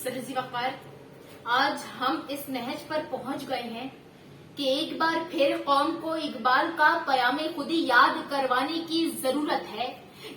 सरजी वकार, आज हम इस नहज पर पहुंच गए हैं कि एक बार फिर कौम को इकबाल का क़याम खुदी याद करवाने की जरूरत है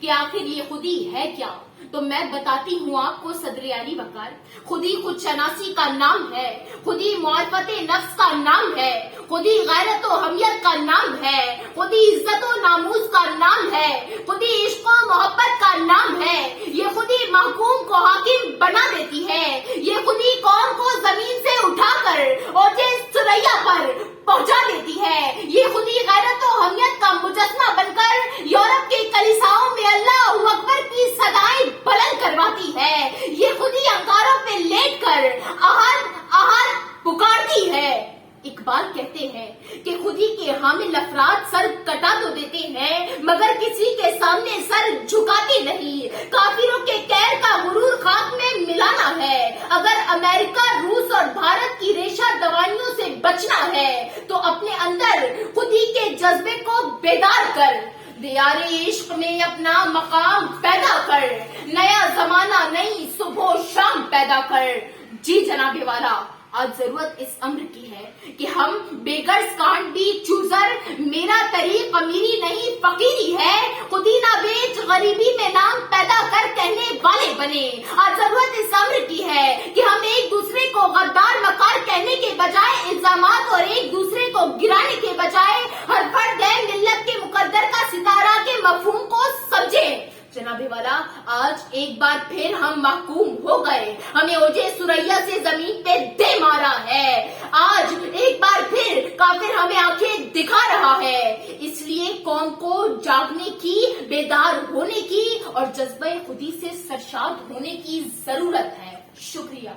कि आखिर ये खुदी है क्या। तो मैं बताती हूँ आपको सदर अली वकार, खुदी खुद शनासी का नाम है, खुदी मुआरफत नफ्स का नाम है, खुदी गैरत व हमियत का नाम है, खुदी इज्जत व नामूस का नाम है, खुदी इश्क व मोहब्बत का नाम है। ये खुदी महकूम को हाकिम बना देती है, ये खुदी कौम को जमीन से उठाकर ओजे सुरैया पर पहुंचा देती है। ये खुदी गैरत व हमियत का मुजस्समा बनकर यूरोप के कलीसाओं में अल्लाह अकबर की सदाएं बुलंद करवाती है। ये खुदी अंगारों पे लेटकर आहर आहर पुकारती है। इकबाल कहते हैं कि खुदी के हामिल अफराद सर कटा तो देते हैं मगर किसी के सामने सर झुकाते नहीं। काफिरों के कहर का गुरूर खाक में मिलाना है। अगर अमेरिका, रूस और भारत की रेशा दवाइयों से बचना है तो अपने अंदर खुदी के जज्बे को बेदार कर, दियारे इश्क में अपना मकाम पैदा कर, नया जमाना नई सुबह शाम पैदा कर। जी जनाबे वाला, आज जरूरत इस अम्र की है कि हम बेगर्स कांट बी चूजर, मेरा तरीक अमीरी नहीं फकीरी है, खुदी ना बेच गरीबी में नाम पैदा कर कहने वाले बने। आज जरूरत इस अम्र की है कि हम एक दूसरे को गद्दार मकार कहने के बजाय इल्जामात और एक दूसरे को गिराने के बजाय हर फर्द मिल्लत के मुकद्दर का सितारा के मफहूम को समझें। जनाबे वाला, आज एक बार फिर हम महकूम हो गए, हमें ओजे सुरैया से जमीन पे दे मारा है। आज एक बार फिर काफिर हमें आंखें दिखा रहा है। इसलिए कौम को जागने की, बेदार होने की और जज्बे खुदी से सरशाद होने की जरूरत है। शुक्रिया।